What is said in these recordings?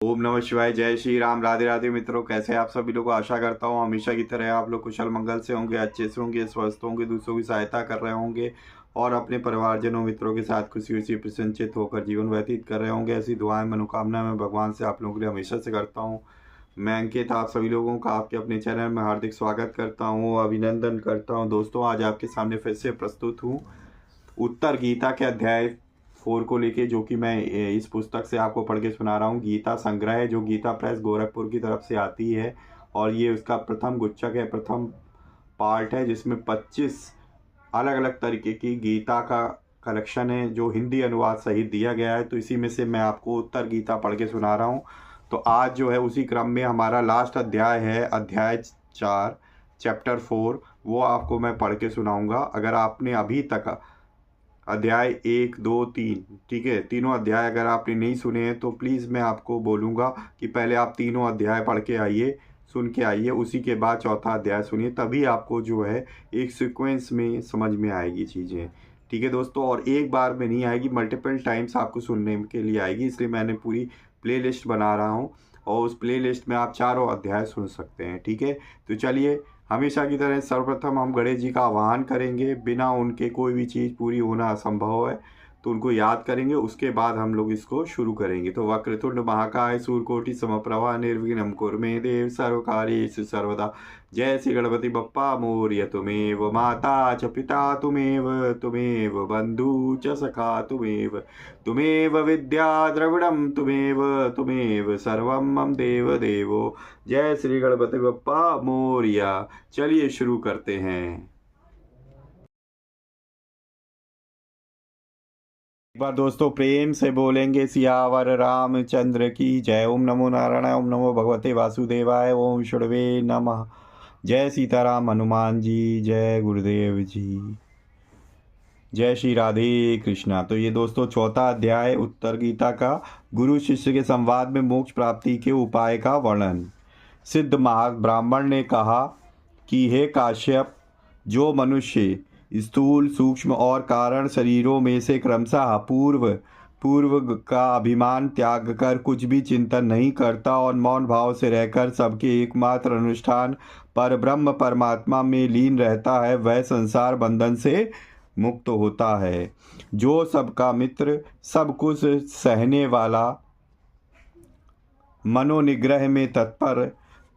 ओम नमः शिवाय। जय श्री राम। राधे राधे मित्रों, कैसे हैं आप सभी लोग। आशा करता हूँ हमेशा की तरह आप लोग कुशल मंगल से होंगे, अच्छे से होंगे, स्वस्थ होंगे, दूसरों की सहायता कर रहे होंगे और अपने परिवारजनों मित्रों के साथ खुशी खुशी प्रसन्नचित होकर जीवन व्यतीत कर रहे होंगे। ऐसी दुआएं मनोकामना मैं भगवान से आप लोगों के लिए हमेशा से करता हूँ। मैं अंकित आप सभी लोगों का आपके अपने चैनल में हार्दिक स्वागत करता हूँ, अभिनंदन करता हूँ। दोस्तों, आज आपके सामने फिर से प्रस्तुत हूँ उत्तर गीता के अध्याय 4 को लेके, जो कि मैं इस पुस्तक से आपको पढ़ के सुना रहा हूँ। गीता संग्रह है, जो गीता प्रेस गोरखपुर की तरफ से आती है और ये उसका प्रथम गुच्छक है, प्रथम पार्ट है, जिसमें 25 अलग अलग तरीके की गीता का कलेक्शन है जो हिंदी अनुवाद सहित दिया गया है। तो इसी में से मैं आपको उत्तर गीता पढ़ के सुना रहा हूँ। तो आज जो है उसी क्रम में हमारा लास्ट अध्याय है, अध्याय 4 चैप्टर 4, वो आपको मैं पढ़ के सुनाऊंगा। अगर आपने अभी तक अध्याय 1, 2, 3, ठीक है, तीनों अध्याय अगर आपने नहीं सुने हैं तो प्लीज़ मैं आपको बोलूँगा कि पहले आप तीनों अध्याय पढ़ के आइए, सुन के आइए, उसी के बाद चौथा अध्याय सुनिए, तभी आपको जो है एक सीक्वेंस में समझ में आएगी चीज़ें। ठीक है दोस्तों, और एक बार में नहीं आएगी, मल्टीपल टाइम्स आपको सुनने के लिए आएगी, इसलिए मैंने पूरी प्लेलिस्ट बना रहा हूँ और उस प्लेलिस्ट में आप चारों अध्याय सुन सकते हैं। ठीक है, तो चलिए, हमेशा की तरह सर्वप्रथम हम गणेश जी का आह्वान करेंगे। बिना उनके कोई भी चीज़ पूरी होना असंभव है, तो उनको याद करेंगे, उसके बाद हम लोग इसको शुरू करेंगे। तो वक्रतुंड महाकाय सूर्यकोटि समप्रभा निर्विघ्नं कुरु मे देव सर्वकार्येषु सर्वदा। जय श्री गणपति बप्पा मोरया। तुमेव माता च पिता तुमेव, तुमेव बंधु च सखा तुमेव, तुमेव विद्या द्रविड़ं तुमेव, तुमेव सर्वं मम देव देवो। जय श्री गणपति बप्पा मोरया। चलिए शुरू करते हैं। एक बार दोस्तों प्रेम से बोलेंगे सियावर रामचंद्र की जय। ओम नमो नारायण, ओम नमो भगवते वासुदेवाय, ओम शुड़वे नमः। जय सीताराम हनुमान जी, जय गुरुदेव जी, जय श्री राधे कृष्णा। तो ये दोस्तों चौथा अध्याय उत्तर गीता का, गुरु शिष्य के संवाद में मोक्ष प्राप्ति के उपाय का वर्णन। सिद्ध ब्राह्मण ने कहा कि हे काश्यप, जो मनुष्य स्थूल, सूक्ष्म और कारण शरीरों में से क्रमशः पूर्व पूर्व का अभिमान त्याग कर कुछ भी चिंतन नहीं करता और मौन भाव से रहकर सबके एकमात्र अनुष्ठान पर ब्रह्म परमात्मा में लीन रहता है, वह संसार बंधन से मुक्त होता है। जो सबका मित्र, सब कुछ सहने वाला, मनोनिग्रह में तत्पर,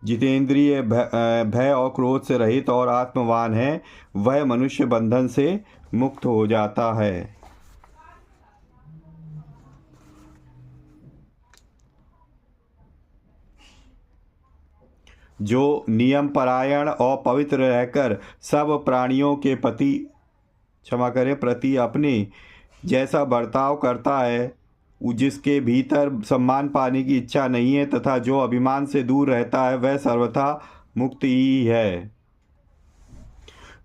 जितेंद्रिय, भय और क्रोध से रहित और आत्मवान है, वह मनुष्य बंधन से मुक्त हो जाता है। जो नियम परायण और पवित्र रहकर सब प्राणियों के प्रति अपने जैसा बर्ताव करता है, जिसके भीतर सम्मान पाने की इच्छा नहीं है तथा जो अभिमान से दूर रहता है, वह सर्वथा मुक्त ही है।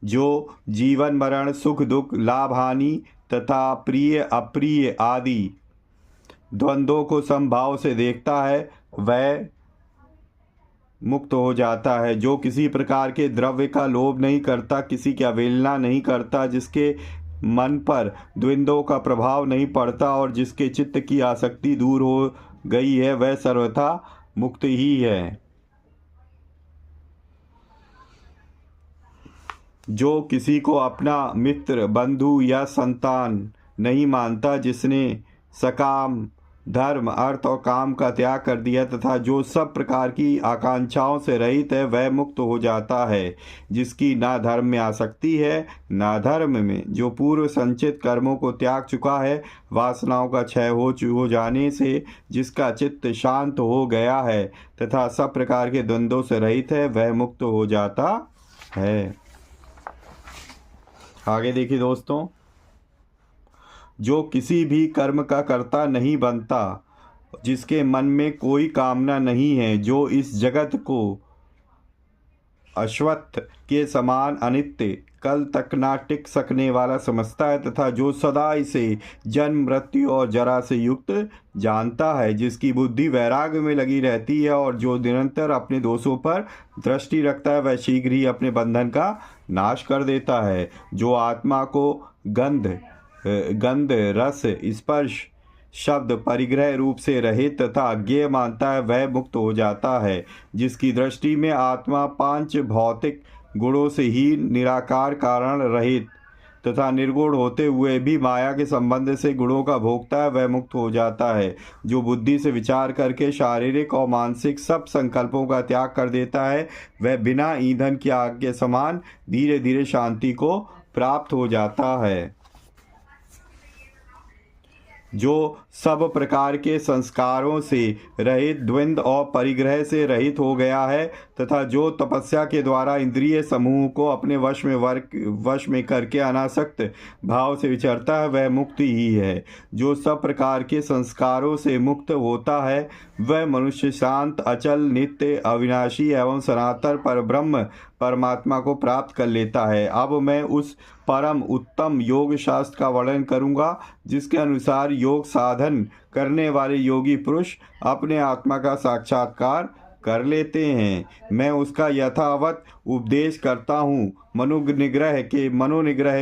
जो जीवन मरण, सुख दुख, लाभ हानि तथा प्रिय अप्रिय आदि द्वंद्वों को समभाव से देखता है, वह मुक्त हो जाता है। जो किसी प्रकार के द्रव्य का लोभ नहीं करता, किसी की अवहेलना नहीं करता, जिसके मन पर द्वंद्वों का प्रभाव नहीं पड़ता और जिसके चित्त की आसक्ति दूर हो गई है, वह सर्वथा मुक्त ही है। जो किसी को अपना मित्र, बंधु या संतान नहीं मानता, जिसने सकाम धर्म, अर्थ और काम का त्याग कर दिया तथा जो सब प्रकार की आकांक्षाओं से रहित है, वह मुक्त हो जाता है। जिसकी ना धर्म में आसक्ति है ना धर्म में, जो पूर्व संचित कर्मों को त्याग चुका है, वासनाओं का क्षय हो जाने से जिसका चित्त शांत हो गया है तथा सब प्रकार के द्वंद्वों से रहित है, वह मुक्त हो जाता है। आगे देखिए दोस्तों, जो किसी भी कर्म का कर्ता नहीं बनता, जिसके मन में कोई कामना नहीं है, जो इस जगत को अश्वत्थ के समान अनित्य, कल तक ना टिक सकने वाला समझता है तथा जो सदा इसे जन्म, मृत्यु और जरा से युक्त जानता है, जिसकी बुद्धि वैराग्य में लगी रहती है और जो निरंतर अपने दोषों पर दृष्टि रखता है, वह शीघ्र ही अपने बंधन का नाश कर देता है। जो आत्मा को गंध, रस, स्पर्श, शब्द परिग्रह रूप से रहित तथा अज्ञेय मानता है वह मुक्त हो जाता है। जिसकी दृष्टि में आत्मा पांच भौतिक गुणों से ही निराकार कारण रहित तथा निर्गुण होते हुए भी माया के संबंध से गुणों का भोगता है वह मुक्त हो जाता है। जो बुद्धि से विचार करके शारीरिक और मानसिक सब संकल्पों का त्याग कर देता है वह बिना ईंधन की आग के समान धीरे धीरे शांति को प्राप्त हो जाता है। जो सब प्रकार के संस्कारों से रहित, द्वंद्व और परिग्रह से रहित हो गया है तथा जो तपस्या के द्वारा इंद्रिय समूह को अपने वश में करके अनासक्त भाव से विचरता है वह मुक्त ही है। जो सब प्रकार के संस्कारों से मुक्त होता है वह मनुष्य शांत, अचल, नित्य, अविनाशी एवं सनातन परब्रह्म परमात्मा को प्राप्त कर लेता है। अब मैं उस परम उत्तम योग शास्त्र का वर्णन करूंगा जिसके अनुसार योग साधन करने वाले योगी पुरुष अपने आत्मा का साक्षात्कार कर लेते हैं। मैं उसका यथावत उपदेश करता हूँ। मनोनिग्रह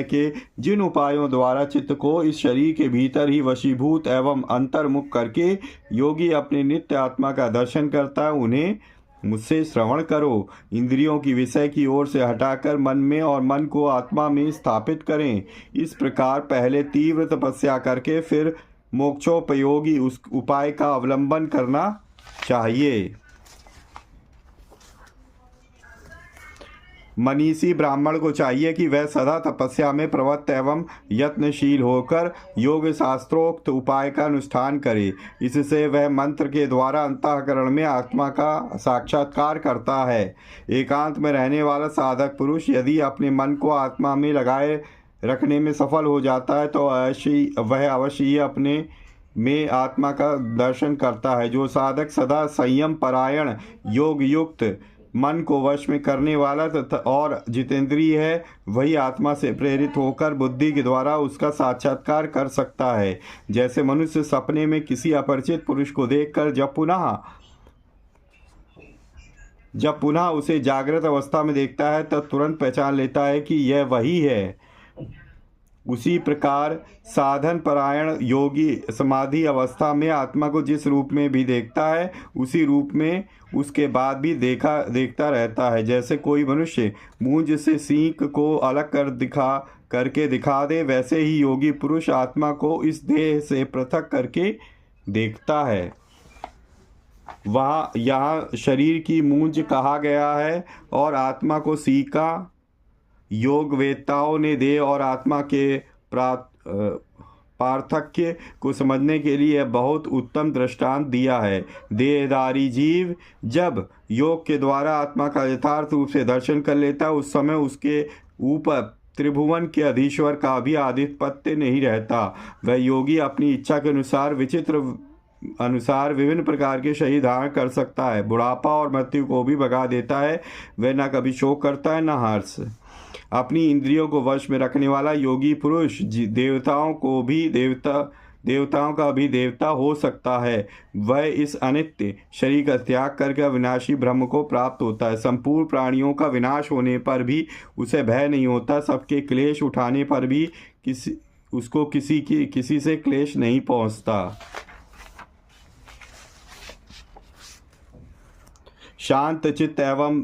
के जिन उपायों द्वारा चित्त को इस शरीर के भीतर ही वशीभूत एवं अंतर्मुख करके योगी अपने नित्य आत्मा का दर्शन करता है उन्हें मुझसे श्रवण करो। इंद्रियों की विषय की ओर से हटाकर मन में और मन को आत्मा में स्थापित करें। इस प्रकार पहले तीव्र तपस्या करके फिर मोक्षोपयोगी उस उपाय का अवलंबन करना चाहिए। मनीषी ब्राह्मण को चाहिए कि वह सदा तपस्या में प्रवृत्त एवं यत्नशील होकर योग शास्त्रोक्त उपाय का अनुष्ठान करे। इससे वह मंत्र के द्वारा अंतःकरण में आत्मा का साक्षात्कार करता है। एकांत में रहने वाला साधक पुरुष यदि अपने मन को आत्मा में लगाए रखने में सफल हो जाता है तो वह अवश्य ही अपने में आत्मा का दर्शन करता है। जो साधक सदा संयम परायण, योग युक्त, मन को वश में करने वाला तथा और जितेंद्रिय है वही आत्मा से प्रेरित होकर बुद्धि के द्वारा उसका साक्षात्कार कर सकता है। जैसे मनुष्य सपने में किसी अपरिचित पुरुष को देखकर जब पुनः उसे जागृत अवस्था में देखता है तब तुरंत पहचान लेता है कि यह वही है। उसी प्रकार साधन परायण योगी समाधि अवस्था में आत्मा को जिस रूप में भी देखता है उसी रूप में उसके बाद भी देखता रहता है। जैसे कोई मनुष्य मूंज से सींक को अलग करके दिखा दे वैसे ही योगी पुरुष आत्मा को इस देह से पृथक करके देखता है। यहाँ शरीर की मूंज कहा गया है और आत्मा को सीका योग वेत्ताओं ने देह और आत्मा के पार्थक्य को समझने के लिए बहुत उत्तम दृष्टांत दिया है। देहधारी जीव जब योग के द्वारा आत्मा का यथार्थ रूप से दर्शन कर लेता है उस समय उसके ऊपर त्रिभुवन के अधीश्वर का भी आधिपत्य नहीं रहता। वह योगी अपनी इच्छा के अनुसार विभिन्न प्रकार के शरीर धारण कर सकता है। बुढ़ापा और मृत्यु को भी भगा देता है। वह न कभी शोक करता है न हर्ष। अपनी इंद्रियों को वश में रखने वाला योगी पुरुष देवताओं का भी देवता हो सकता है। वह इस अनित्य शरीर का त्याग करके अविनाशी ब्रह्म को प्राप्त होता है। संपूर्ण प्राणियों का विनाश होने पर भी उसे भय नहीं होता। सबके क्लेश उठाने पर भी उसको किसी से क्लेश नहीं पहुंचता। शांत चित्त एवं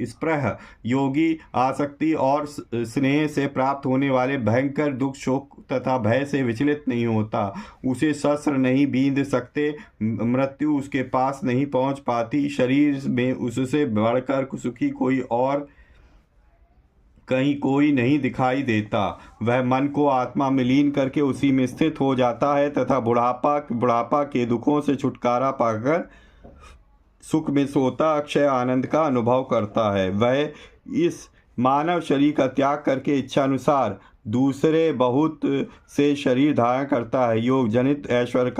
स्पृह योगी आसक्ति और स्नेह से प्राप्त होने वाले भयंकर दुख, शोक तथा भय से विचलित नहीं होता। उसे शस्त्र नहीं बींध सकते, मृत्यु उसके पास नहीं पहुंच पाती। शरीर में उससे बढ़कर सुखी कहीं कोई नहीं दिखाई देता। वह मन को आत्मा में लीन करके उसी में स्थित हो जाता है तथा बुढ़ापा के दुखों से छुटकारा पाकर सुख में सोता अक्षय आनंद का अनुभव करता है। वह इस मानव शरीर का त्याग करके इच्छानुसार दूसरे बहुत से शरीर धारण करता है। योग जनित ऐश्वर्य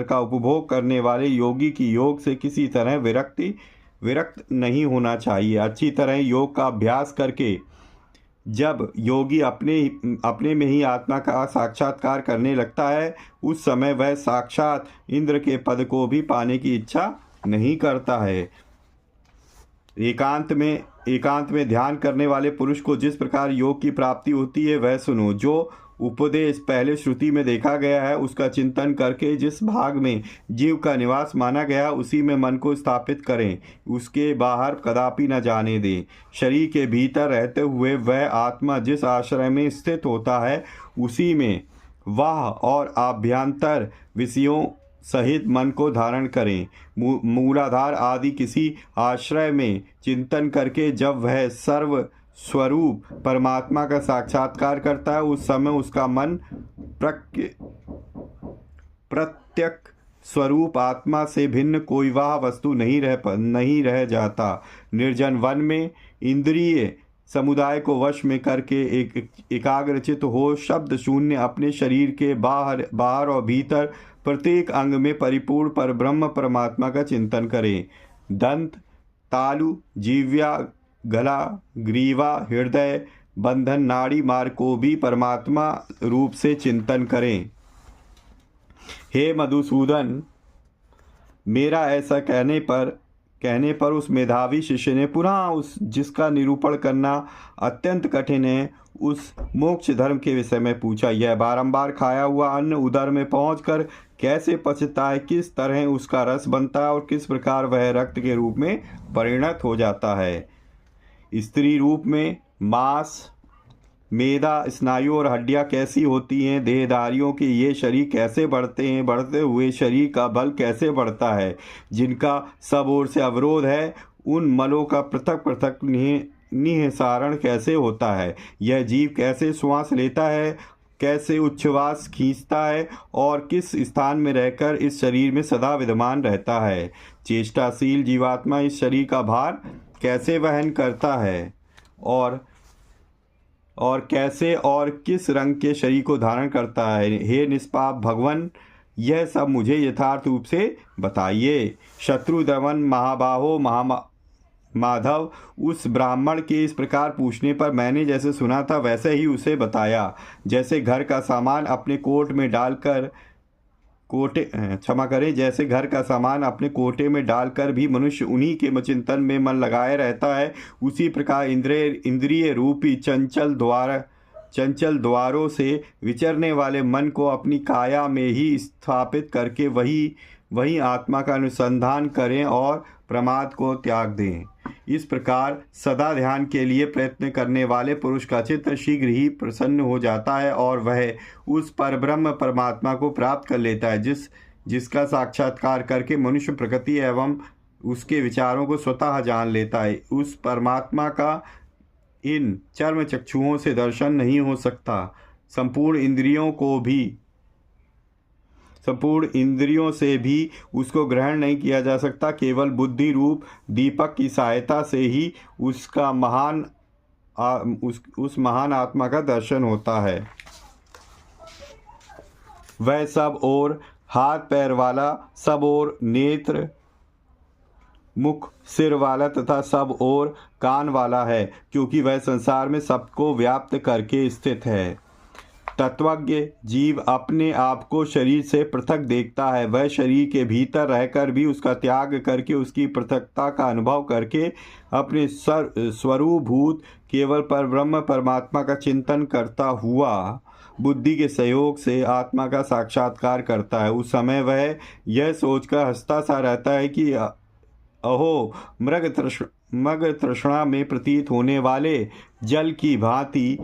का उपभोग करने वाले योगी की योग से किसी तरह विरक्त नहीं होना चाहिए। अच्छी तरह योग का अभ्यास करके जब योगी अपने में ही आत्मा का साक्षात्कार करने लगता है उस समय वह साक्षात इंद्र के पद को भी पाने की इच्छा नहीं करता है। एकांत में ध्यान करने वाले पुरुष को जिस प्रकार योग की प्राप्ति होती है वह सुनो। जो उपदेश पहले श्रुति में देखा गया है उसका चिंतन करके जिस भाग में जीव का निवास माना गया उसी में मन को स्थापित करें, उसके बाहर कदापि न जाने दें। शरीर के भीतर रहते हुए वह आत्मा जिस आश्रय में स्थित होता है उसी में वह और आभ्यंतर विषयों सहित मन को धारण करें। मूलाधार आदि किसी आश्रय में चिंतन करके जब वह सर्व स्वरूप परमात्मा का साक्षात्कार करता है उस समय उसका मन प्रत्यक्ष स्वरूप आत्मा से भिन्न कोई वह वस्तु नहीं रह जाता। निर्जन वन में इंद्रिय समुदाय को वश में करके एकाग्रचित हो शब्द शून्य अपने शरीर के बाहर और भीतर प्रत्येक अंग में परिपूर्ण पर ब्रह्म परमात्मा का चिंतन करें। दंत, तालु, जीव्या, गला, ग्रीवा, हृदय, बंधन, नाड़ी मार्ग को भी परमात्मा रूप से चिंतन करें। हे मधुसूदन, मेरा ऐसा कहने पर उस मेधावी शिष्य ने पुनः उस जिसका निरूपण करना अत्यंत कठिन है उस मोक्ष धर्म के विषय में पूछा। यह बारंबार खाया हुआ अन्न उदर में पहुंचकर कैसे पचता है, किस तरह उसका रस बनता है और किस प्रकार वह रक्त के रूप में परिणत हो जाता है। स्त्री रूप में मांस, मेदा, स्नायु और हड्डियां कैसी होती हैं, देहधारियों के ये शरीर कैसे बढ़ते हैं, बढ़ते हुए शरीर का बल कैसे बढ़ता है, जिनका सब ओर से अवरोध है, उन मलों का पृथक पृथक निःसारण कैसे होता है, यह जीव कैसे श्वास लेता है, कैसे उच्छ्वास खींचता है और किस स्थान में रहकर इस शरीर में सदा विद्यमान रहता है। चेष्टाशील जीवात्मा इस शरीर का भार कैसे वहन करता है और कैसे और किस रंग के शरीर को धारण करता है। हे निष्पाप भगवान, यह सब मुझे यथार्थ रूप से बताइए। शत्रुदमन महाबाहो माधव, उस ब्राह्मण के इस प्रकार पूछने पर मैंने जैसे सुना था वैसे ही उसे बताया। जैसे घर का सामान अपने जैसे घर का सामान अपने कोटे में डालकर भी मनुष्य उन्हीं के चिंतन में मन लगाए रहता है, उसी प्रकार इंद्रिय रूपी चंचल द्वारों से विचरने वाले मन को अपनी काया में ही स्थापित करके वही आत्मा का अनुसंधान करें और प्रमाद को त्याग दें। इस प्रकार सदा ध्यान के लिए प्रयत्न करने वाले पुरुष का चित्त शीघ्र ही प्रसन्न हो जाता है और वह उस परब्रह्म परमात्मा को प्राप्त कर लेता है जिसका साक्षात्कार करके मनुष्य प्रकृति एवं उसके विचारों को स्वतः जान लेता है। उस परमात्मा का इन चर्म चक्षुओं से दर्शन नहीं हो सकता। संपूर्ण इंद्रियों से भी उसको ग्रहण नहीं किया जा सकता। केवल बुद्धि रूप दीपक की सहायता से ही उसका उस महान आत्मा का दर्शन होता है। वह सब और हाथ पैर वाला, सब और नेत्र मुख सिर वाला तथा सब और कान वाला है, क्योंकि वह संसार में सबको व्याप्त करके स्थित है। तत्वज्ञ जीव अपने आप को शरीर से पृथक देखता है। वह शरीर के भीतर रहकर भी उसका त्याग करके उसकी पृथकता का अनुभव करके अपने स्वरूपभूत केवल परब्रह्म परमात्मा का चिंतन करता हुआ बुद्धि के सहयोग से आत्मा का साक्षात्कार करता है। उस समय वह यह सोचकर हंसता सा रहता है कि अहो, मृग तृष्णा में प्रतीत होने वाले जल की भांति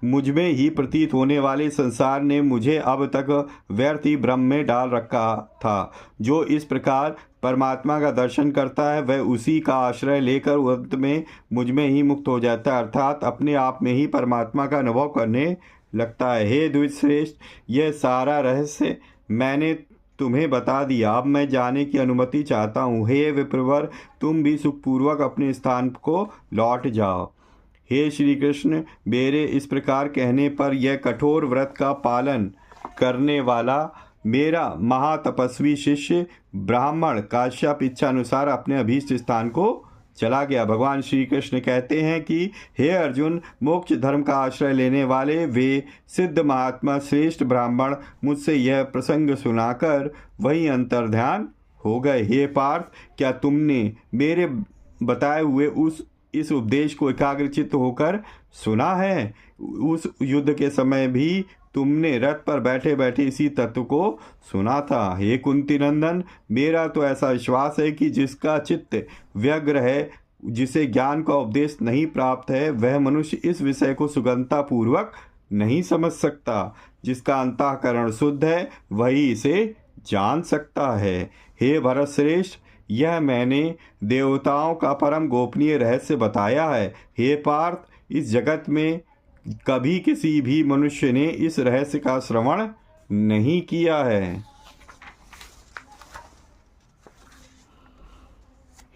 मुझमें ही प्रतीत होने वाले संसार ने मुझे अब तक व्यर्थ ही भ्रम में डाल रखा था। जो इस प्रकार परमात्मा का दर्शन करता है वह उसी का आश्रय लेकर अंत में मुझमें ही मुक्त हो जाता है, अर्थात अपने आप में ही परमात्मा का अनुभव करने लगता है। हे द्विजश्रेष्ठ, यह सारा रहस्य मैंने तुम्हें बता दिया। अब मैं जाने की अनुमति चाहता हूँ। हे विप्रवर, तुम भी सुखपूर्वक अपने स्थान को लौट जाओ। हे श्री कृष्ण, मेरे इस प्रकार कहने पर यह कठोर व्रत का पालन करने वाला मेरा महातपस्वी शिष्य ब्राह्मण काश्यप इच्छानुसार अपने अभीष्ट स्थान को चला गया। भगवान श्री कृष्ण कहते हैं कि हे अर्जुन, मोक्ष धर्म का आश्रय लेने वाले वे सिद्ध महात्मा श्रेष्ठ ब्राह्मण मुझसे यह प्रसंग सुनाकर वही अंतर्ध्यान हो गए। हे पार्थ, क्या तुमने मेरे बताए हुए इस उपदेश को एकाग्रचित्त होकर सुना है उस युद्ध के समय भी तुमने रथ पर बैठे बैठे इसी तत्व को सुना था। हे कुंती नंदन, मेरा तो ऐसा विश्वास है कि जिसका चित्त व्यग्र है, जिसे ज्ञान का उपदेश नहीं प्राप्त है, वह मनुष्य इस विषय को सुगमता पूर्वक नहीं समझ सकता। जिसका अंतःकरण शुद्ध है वही इसे जान सकता है। हे भरत श्रेष्ठ, यह मैंने देवताओं का परम गोपनीय रहस्य बताया है। हे पार्थ, इस जगत में कभी किसी भी मनुष्य ने इस रहस्य का श्रवण नहीं किया है।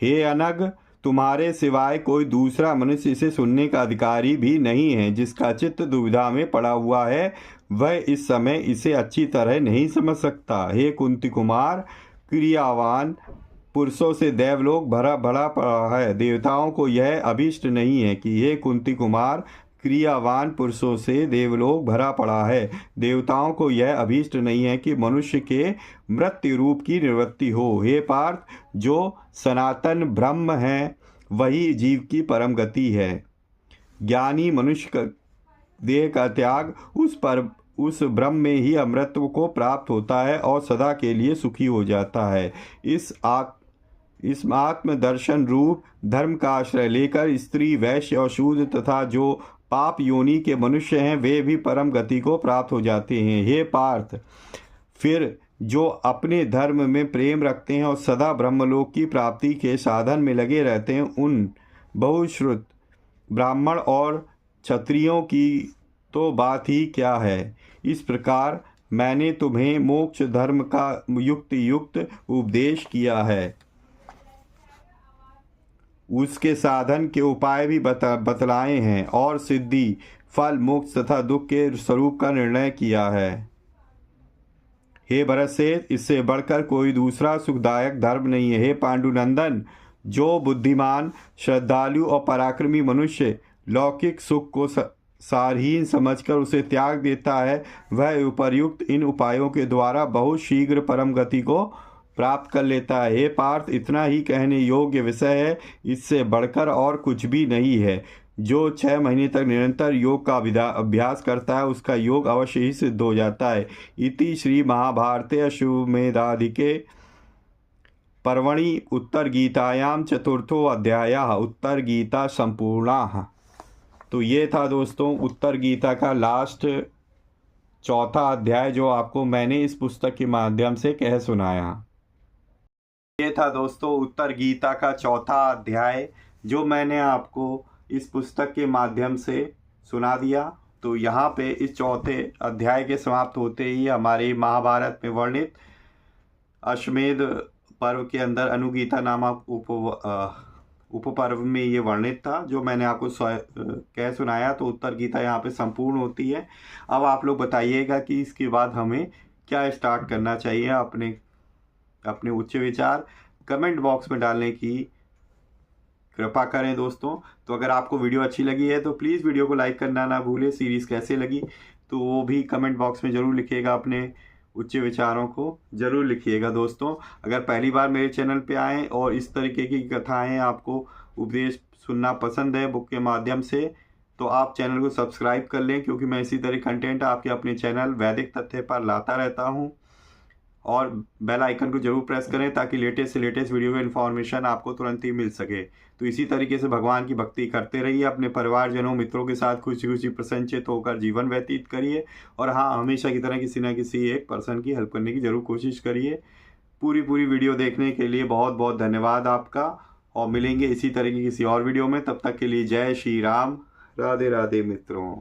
हे अनग, तुम्हारे सिवाय कोई दूसरा मनुष्य इसे सुनने का अधिकारी भी नहीं है। जिसका चित्त दुविधा में पड़ा हुआ है वह इस समय इसे अच्छी तरह नहीं समझ सकता। हे कुंती कुमार, क्रियावान पुरुषों से देवलोक भरा भरा पड़ा है। देवताओं को यह अभीष्ट नहीं है कि हे कुंती कुमार, क्रियावान पुरुषों से देवलोक भरा पड़ा है। देवताओं को यह अभीष्ट नहीं है कि मनुष्य के मृत्यु रूप की निवृत्ति हो। हे पार्थ, जो सनातन ब्रह्म है वही जीव की परम गति है। ज्ञानी मनुष्य का देह का त्याग उस ब्रह्म में ही अमृतत्व को प्राप्त होता है और सदा के लिए सुखी हो जाता है। इस आत्मदर्शन रूप धर्म का आश्रय लेकर स्त्री, वैश्य और शूद्र तथा जो पाप योनि के मनुष्य हैं वे भी परम गति को प्राप्त हो जाते हैं। हे पार्थ, फिर जो अपने धर्म में प्रेम रखते हैं और सदा ब्रह्मलोक की प्राप्ति के साधन में लगे रहते हैं, उन बहुश्रुत ब्राह्मण और क्षत्रियों की तो बात ही क्या है। इस प्रकार मैंने तुम्हें मोक्ष धर्म का युक्त उपदेश किया है। उसके साधन के उपाय भी बतलाए हैं और सिद्धि, फल, मोक्ष तथा दुख के स्वरूप का निर्णय किया है। हे भरतश्रेष्ठ, इससे बढ़कर कोई दूसरा सुखदायक धर्म नहीं है। हे पांडुनंदन, जो बुद्धिमान, श्रद्धालु और पराक्रमी मनुष्य लौकिक सुख को सारहीन समझकर उसे त्याग देता है, वह उपर्युक्त इन उपायों के द्वारा बहुत शीघ्र परम गति को प्राप्त कर लेता है। हे पार्थ, इतना ही कहने योग्य विषय है, इससे बढ़कर और कुछ भी नहीं है। जो 6 महीने तक निरंतर योग का अभ्यास करता है उसका योग अवश्य ही सिद्ध हो जाता है। इति श्री महाभारते अश्वमेधाधिके पर्वणि उत्तर गीतायाम चतुर्थो अध्यायः उत्तर गीता संपूर्णा। तो ये था दोस्तों उत्तर गीता का लास्ट चौथा अध्याय जो आपको मैंने इस पुस्तक के माध्यम से कह सुनाया। ये था दोस्तों उत्तर गीता का चौथा अध्याय जो मैंने आपको इस पुस्तक के माध्यम से सुना दिया। तो यहाँ पे इस चौथे अध्याय के समाप्त होते ही हमारे महाभारत में वर्णित अश्वमेध पर्व के अंदर अनुगीता नामक उपपर्व में ये वर्णित था जो मैंने आपको कह सुनाया। तो उत्तर गीता यहाँ पे संपूर्ण होती है। अब आप लोग बताइएगा कि इसके बाद हमें क्या स्टार्ट करना चाहिए। अपने उच्च विचार कमेंट बॉक्स में डालने की कृपा करें दोस्तों। तो अगर आपको वीडियो अच्छी लगी है तो प्लीज़ वीडियो को लाइक करना ना भूलें। सीरीज़ कैसे लगी तो वो भी कमेंट बॉक्स में ज़रूर लिखिएगा। अपने उच्च विचारों को ज़रूर लिखिएगा दोस्तों। अगर पहली बार मेरे चैनल पे आएँ और इस तरीके की कथाएं आपको उपदेश सुनना पसंद है बुक के माध्यम से तो आप चैनल को सब्सक्राइब कर लें, क्योंकि मैं इसी तरह कंटेंट आपके अपने चैनल वैदिक तथ्य पर लाता रहता हूँ। और बेल आइकन को जरूर प्रेस करें ताकि लेटेस्ट से लेटेस्ट वीडियो का इन्फॉर्मेशन आपको तुरंत ही मिल सके। तो इसी तरीके से भगवान की भक्ति करते रहिए, अपने परिवारजनों मित्रों के साथ खुशी खुशी प्रसन्नचित होकर जीवन व्यतीत करिए। और हाँ, हमेशा की तरह किसी न किसी एक पर्सन की हेल्प करने की जरूर कोशिश करिए। पूरी वीडियो देखने के लिए बहुत बहुत धन्यवाद आपका, और मिलेंगे इसी तरह की किसी और वीडियो में। तब तक के लिए जय श्री राम, राधे राधे मित्रों।